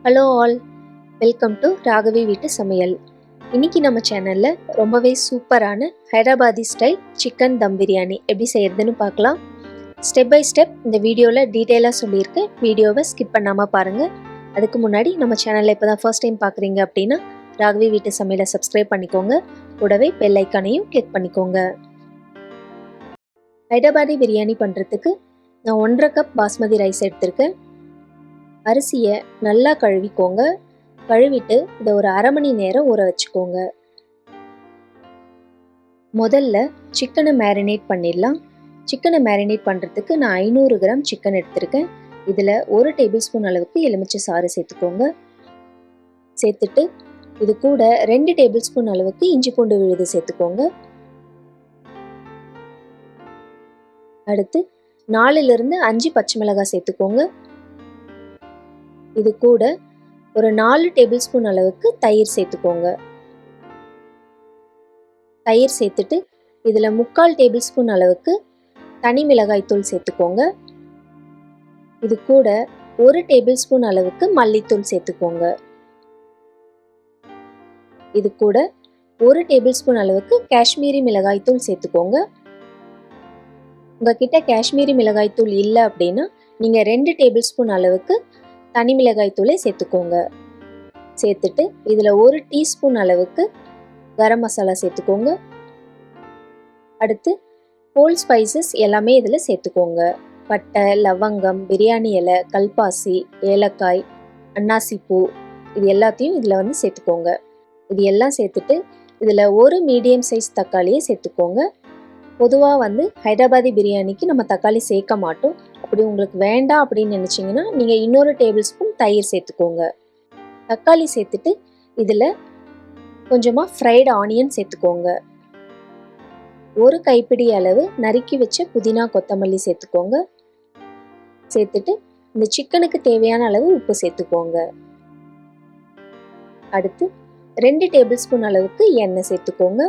Hello all, welcome to Raghavi வீட்டு சமையல். இன்னைக்கு நம்ம சேனலில் ரொம்பவே சூப்பரான ஹைதராபாதி ஸ்டைல் சிக்கன் தம் பிரியாணி எப்படி செய்யறதுன்னு பார்க்கலாம். ஸ்டெப் பை ஸ்டெப் இந்த வீடியோவில் டீட்டெயிலாக சொல்லியிருக்கேன். வீடியோவை ஸ்கிப் பண்ணாமல் பாருங்கள். அதுக்கு முன்னாடி நம்ம சேனலில் இப்போ தான் ஃபர்ஸ்ட் டைம் பார்க்குறீங்க அப்படின்னா ராகவி வீட்டு சமையலை சப்ஸ்கிரைப் பண்ணிக்கோங்க. கூடவே பெல் ஐக்கானையும் கிளிக் பண்ணிக்கோங்க. ஹைதராபாதி பிரியாணி பண்ணுறதுக்கு நான் 1.5 கப் பாஸ்மதி ரைஸ் எடுத்திருக்கேன். அரிசியை நல்லா கழுவிக்கோங்க. கழுவிட்டு இதை ஒரு அரை மணி நேரம் ஊற வச்சுக்கோங்க. முதல்ல சிக்கனை மேரினேட் பண்ணிடலாம். சிக்கனை மேரினேட் பண்ணுறதுக்கு நான் 500 கிராம் சிக்கன் எடுத்திருக்கேன். இதில் 1 டேபிள் ஸ்பூன் அளவுக்கு எலுமிச்சை சாறு சேர்த்துக்கோங்க. சேர்த்துட்டு இது கூட 2 டேபிள் ஸ்பூன் அளவுக்கு இஞ்சி பூண்டு விழுது சேர்த்துக்கோங்க. அடுத்து 4லிருந்து 5 பச்சை மிளகாய் சேர்த்துக்கோங்க. இது கூட ஒரு 4 டேபிள் ஸ்பூன் அளவுக்கு தயிர் சேர்த்துக்கோங்க. தயிர் சேர்த்துட்டு இதில் 3/4 டேபிள் ஸ்பூன் அளவுக்கு தனி மிளகாய் தூள் சேர்த்துக்கோங்க. இது கூட 1 டேபிள் ஸ்பூன் அளவுக்கு மல்லித்தூள் சேர்த்துக்கோங்க. இது கூட 1 டேபிள் ஸ்பூன் அளவுக்கு காஷ்மீரி மிளகாய் தூள் சேர்த்துக்கோங்க. உங்ககிட்ட காஷ்மீரி மிளகாய் தூள் இல்லை அப்படின்னா நீங்கள் 2 டேபிள் ஸ்பூன் அளவுக்கு தனி மிளகாய் தூளை சேர்த்துக்கோங்க. சேர்த்துட்டு இதில் 1 டீஸ்பூன் அளவுக்கு கரம் மசாலா சேர்த்துக்கோங்க. அடுத்து ஹோல் ஸ்பைசஸ் எல்லாமே இதில் சேர்த்துக்கோங்க. பட்டை, லவங்கம், பிரியாணி இலை, கல்பாசி, ஏலக்காய், அன்னாசிப்பூ இது எல்லாத்தையும் இதில் சேர்த்துக்கோங்க. இது எல்லாம் சேர்த்துட்டு இதில் 1 மீடியம் சைஸ் தக்காளியை சேர்த்துக்கோங்க. பொதுவாக ஹைதராபாதி பிரியாணிக்கு நம்ம தக்காளி சேர்க்க மாட்டோம். அப்படி உங்களுக்கு வேண்டாம் அப்படின்னு நினச்சிங்கன்னா நீங்கள் இன்னொரு டேபிள் ஸ்பூன் தயிர் சேர்த்துக்கோங்க. தக்காளி சேர்த்துட்டு இதில் கொஞ்சமாக ஃப்ரைடு ஆனியன் சேர்த்துக்கோங்க. 1 கைப்பிடி அளவு நறுக்கி வச்ச புதினா கொத்தமல்லி சேர்த்துக்கோங்க. சேர்த்துட்டு இந்த சிக்கனுக்கு தேவையான அளவு உப்பு சேர்த்துக்கோங்க. அடுத்து 2 டேபிள் ஸ்பூன் அளவுக்கு எண்ணெய் சேர்த்துக்கோங்க.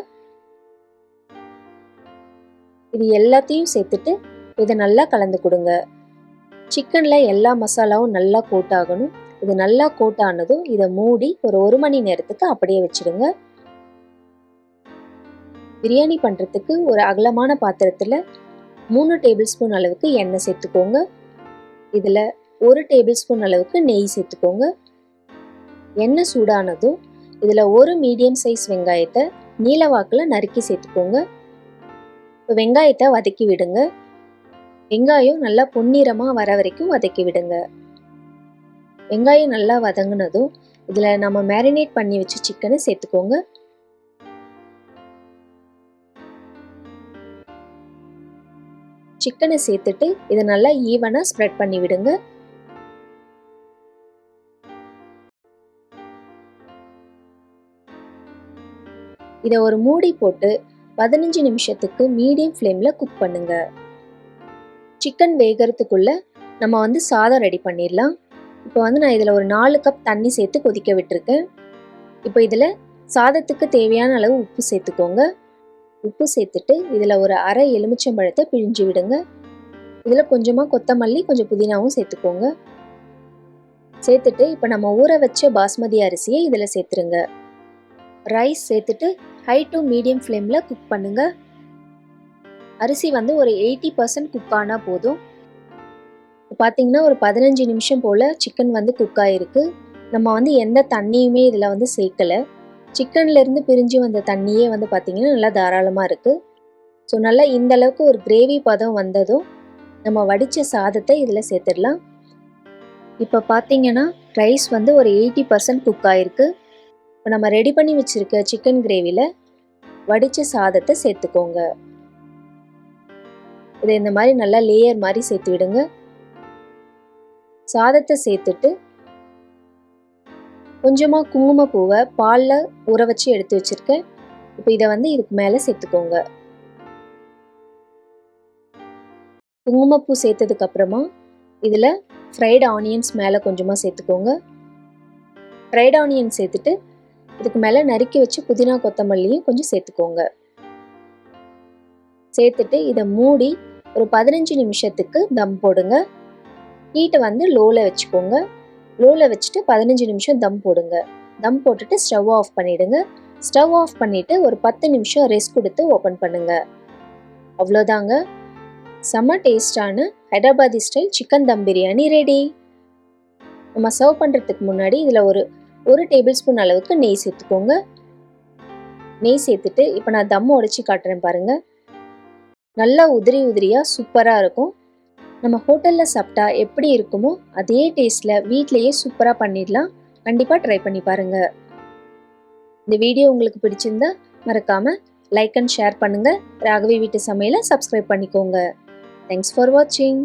இது எல்லாத்தையும் சேர்த்துட்டு இதை நல்லா கலந்து கொடுங்க. சிக்கனில் எல்லா மசாலாவும் நல்லா கோட் ஆகணும். இது நல்லா கோட் ஆனதும் இதை மூடி ஒரு 1 மணி நேரத்துக்கு அப்படியே வச்சிடுங்க. பிரியாணி பண்ணுறதுக்கு ஒரு அகலமான பாத்திரத்தில் 3 டேபிள் ஸ்பூன் அளவுக்கு எண்ணெய் சேர்த்துக்கோங்க. இதில் 1 டேபிள் ஸ்பூன் அளவுக்கு நெய் சேர்த்துக்கோங்க. எண்ணெய் சூடானதும் இதில் 1 மீடியம் சைஸ் வெங்காயத்தை நீல வாக்கில் நறுக்கி சேர்த்துக்கோங்க. இப்போ வெங்காயத்தை வதக்கி விடுங்க. வெங்காயம் நல்லா பொன்னிறமாக வர வரைக்கும் வதக்கி விடுங்க. வெங்காயம் நல்லா வதங்கினதும் இதில் நம்ம மேரினேட் பண்ணி வச்ச சிக்கனை சேர்த்துக்கோங்க. சிக்கனை சேர்த்துட்டு இதை நல்லா ஈவனாக ஸ்ப்ரெட் பண்ணி விடுங்க. இதை ஒரு மூடி போட்டு 15 நிமிஷத்துக்கு மீடியம் ஃப்ளேமில் குக் பண்ணுங்க. சிக்கன் வேகிறதுக்குள்ள நம்ம சாதம் ரெடி பண்ணிடலாம். இப்போ நான் இதில் ஒரு 4 கப் தண்ணி சேர்த்து கொதிக்க விட்டுருக்கேன். இப்போ இதில் சாதத்துக்கு தேவையான அளவு உப்பு சேர்த்துக்கோங்க. உப்பு சேர்த்துட்டு இதில் ஒரு அரை எலுமிச்சம்பழத்தை பிழிஞ்சு விடுங்க. இதில் கொஞ்சமாக கொத்தமல்லி, கொஞ்சம் புதினாவும் சேர்த்துக்கோங்க. சேர்த்துட்டு இப்போ நம்ம ஊற வச்ச பாஸ்மதி அரிசியை இதில் சேர்த்துருங்க. ரைஸ் சேர்த்துட்டு ஹை டு மீடியம் ஃப்ளேமில் குக் பண்ணுங்க. அரிசி ஒரு 80% குக் ஆனால் போதும். பார்த்தீங்கன்னா ஒரு 15 நிமிஷம் போல் சிக்கன் குக் ஆகிருக்கு. நம்ம எந்த தண்ணியுமே இதில் சேர்க்கலை. சிக்கன்லேருந்து பிரிஞ்சு வந்த தண்ணியே பார்த்தீங்கன்னா நல்லா தாராளமாக இருக்குது. ஸோ நல்லா இந்த அளவுக்கு ஒரு கிரேவி பதம் வந்ததும் நம்ம வடித்த சாதத்தை இதில் சேர்த்துடலாம். இப்போ பார்த்தீங்கன்னா ரைஸ் ஒரு 80% குக் ஆகிருக்கு. இப்போ நம்ம ரெடி பண்ணி வச்சுருக்க சிக்கன் கிரேவியில் வடித்த சாதத்தை சேர்த்துக்கோங்க. இதை இந்த மாதிரி நல்லா லேயர் மாதிரி சேர்த்து விடுங்க. சாதத்தை சேர்த்துட்டு கொஞ்சமாக குங்குமப்பூவை பாலில் ஊற வச்சு எடுத்து வச்சுருக்கேன். இப்போ இதை இதுக்கு மேலே சேர்த்துக்கோங்க. குங்குமப்பூ சேர்த்ததுக்கு அப்புறமா இதில் ஃப்ரைடு ஆனியன்ஸ் மேலே கொஞ்சமாக சேர்த்துக்கோங்க. ஃப்ரைடு ஆனியன் சேர்த்துட்டு இதுக்கு மேலே நறுக்கி வச்சு புதினா கொத்தமல்லியும் கொஞ்சம் சேர்த்துக்கோங்க. சேர்த்துட்டு இதை மூடி ஒரு 15 நிமிஷத்துக்கு தம் போடுங்க. ஹீட்டை லோவில் வச்சுக்கோங்க. லோவில் வச்சுட்டு 15 நிமிஷம் தம் போடுங்க. தம் போட்டுட்டு ஸ்டவ் ஆஃப் பண்ணிவிடுங்க. ஸ்டவ் ஆஃப் பண்ணிவிட்டு ஒரு 10 நிமிஷம் ரெஸ்ட் கொடுத்து ஓப்பன் பண்ணுங்கள். அவ்வளோதாங்க, செம்ம டேஸ்டான ஹைதராபாதி ஸ்டைல் சிக்கன் தம் பிரியாணி ரெடி. நம்ம சர்வ் பண்ணுறதுக்கு முன்னாடி இதில் ஒரு டேபிள் ஸ்பூன் அளவுக்கு நெய் சேர்த்துக்கோங்க. நெய் சேர்த்துட்டு இப்போ நான் தம் உடைச்சி காட்டுறேன் பாருங்கள். நல்லா உதிரி உதிரியாக சூப்பராக இருக்கும். நம்ம ஹோட்டலில் சாப்பிட்டா எப்படி இருக்குமோ அதே டேஸ்ட்டில் வீட்டிலையே சூப்பராக பண்ணிடலாம். கண்டிப்பாக ட்ரை பண்ணி பாருங்கள். இந்த வீடியோ உங்களுக்கு பிடிச்சிருந்தா மறக்காமல் லைக் அண்ட் ஷேர் பண்ணுங்கள். ராகவி வீட்டு சமையலை சப்ஸ்கிரைப் பண்ணிக்கோங்க. தேங்க்ஸ் ஃபார் வாட்சிங்.